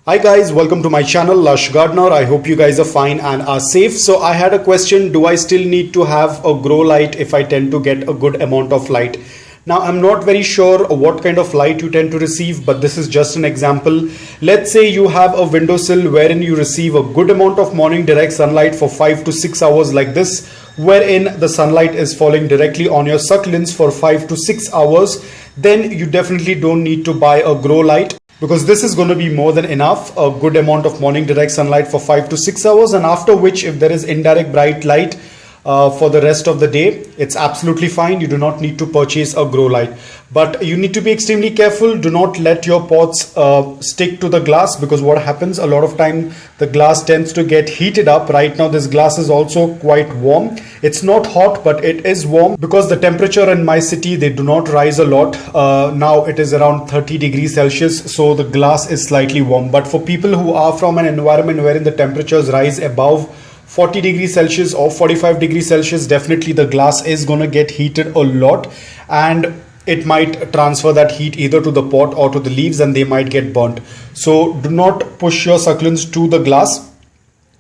Hi guys, welcome to my channel Lush Gardener. I hope you guys are fine and are safe. So I had a question, do I still need to have a grow light if I tend to get a good amount of light? Now I'm not very sure what kind of light you tend to receive, but this is just an example. Let's say you have a windowsill wherein you receive a good amount of morning direct sunlight for 5 to 6 hours like this, wherein the sunlight is falling directly on your succulents for 5 to 6 hours, then you definitely don't need to buy a grow light, because this is going to be more than enough, a good amount of morning direct sunlight for 5 to 6 hours, and after which if there is indirect bright light for the rest of the day, it's absolutely fine. You do not need to purchase a grow light, but you need to be extremely careful. Do not let your pots stick to the glass, because what happens a lot of time, the glass tends to get heated up. Right now this glass is also quite warm. It's not hot, but it is warm because the temperature in my city, they do not rise a lot. Now it is around 30 degrees Celsius, so the glass is slightly warm. But for people who are from an environment wherein the temperatures rise above 40 degrees Celsius or 45 degrees Celsius, definitely the glass is going to get heated a lot, and it might transfer that heat either to the pot or to the leaves, and they might get burnt. So do not push your succulents to the glass.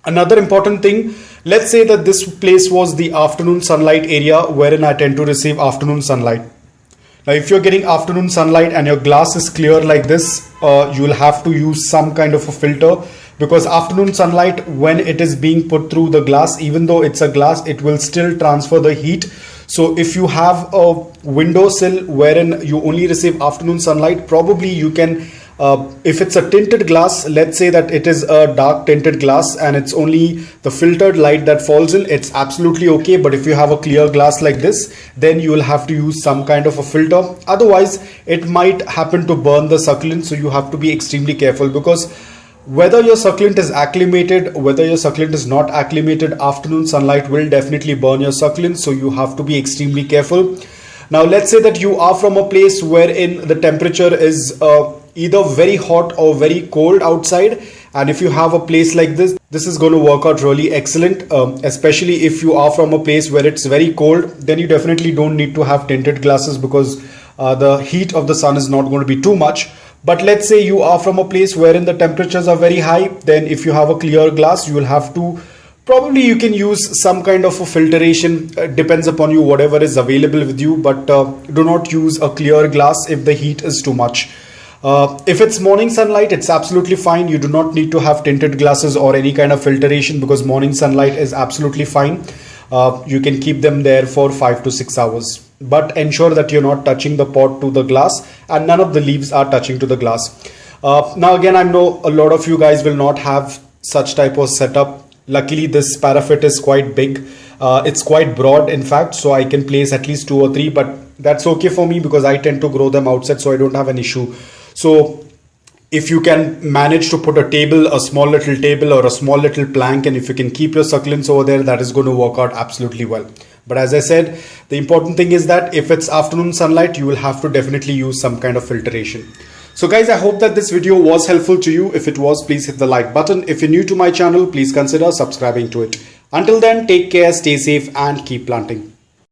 Another important thing, let's say that this place was the afternoon sunlight area wherein I tend to receive afternoon sunlight. Now if you're getting afternoon sunlight and your glass is clear like this, you'll have to use some kind of a filter, because afternoon sunlight, when it is being put through the glass, even though it's a glass, it will still transfer the heat. So if you have a windowsill wherein you only receive afternoon sunlight, probably you can, if it's a tinted glass, let's say that it is a dark tinted glass and it's only the filtered light that falls in, it's absolutely okay. But if you have a clear glass like this, then you will have to use some kind of a filter. Otherwise it might happen to burn the succulent, so you have to be extremely careful, because whether your succulent is acclimated, whether your succulent is not acclimated, afternoon sunlight will definitely burn your succulent, so you have to be extremely careful. Now let's say that you are from a place wherein the temperature is either very hot or very cold outside, and if you have a place like this, this is going to work out really excellent. Especially if you are from a place where it's very cold, then you definitely don't need to have tinted glasses, because the heat of the sun is not going to be too much. But let's say you are from a place wherein the temperatures are very high, then if you have a clear glass, you will have to, probably you can use some kind of a filtration, depends upon you, whatever is available with you, but do not use a clear glass if the heat is too much. If it's morning sunlight, it's absolutely fine. You do not need to have tinted glasses or any kind of filtration, because morning sunlight is absolutely fine. You can keep them there for 5 to 6 hours. But ensure that you're not touching the pot to the glass, and none of the leaves are touching to the glass. Now again, I know a lot of you guys will not have such type of setup. Luckily this parapet is quite big. It's quite broad in fact, so I can place at least 2 or 3, but that's okay for me because I tend to grow them outside, so I don't have an issue. So if you can manage to put a table, a small little table or a small little plank, and if you can keep your succulents over there, that is going to work out absolutely well. But as I said, the important thing is that if it's afternoon sunlight, you will have to definitely use some kind of filtration. So guys, I hope that this video was helpful to you. If it was, please hit the like button. If you're new to my channel, please consider subscribing to it. Until then, take care, stay safe and keep planting.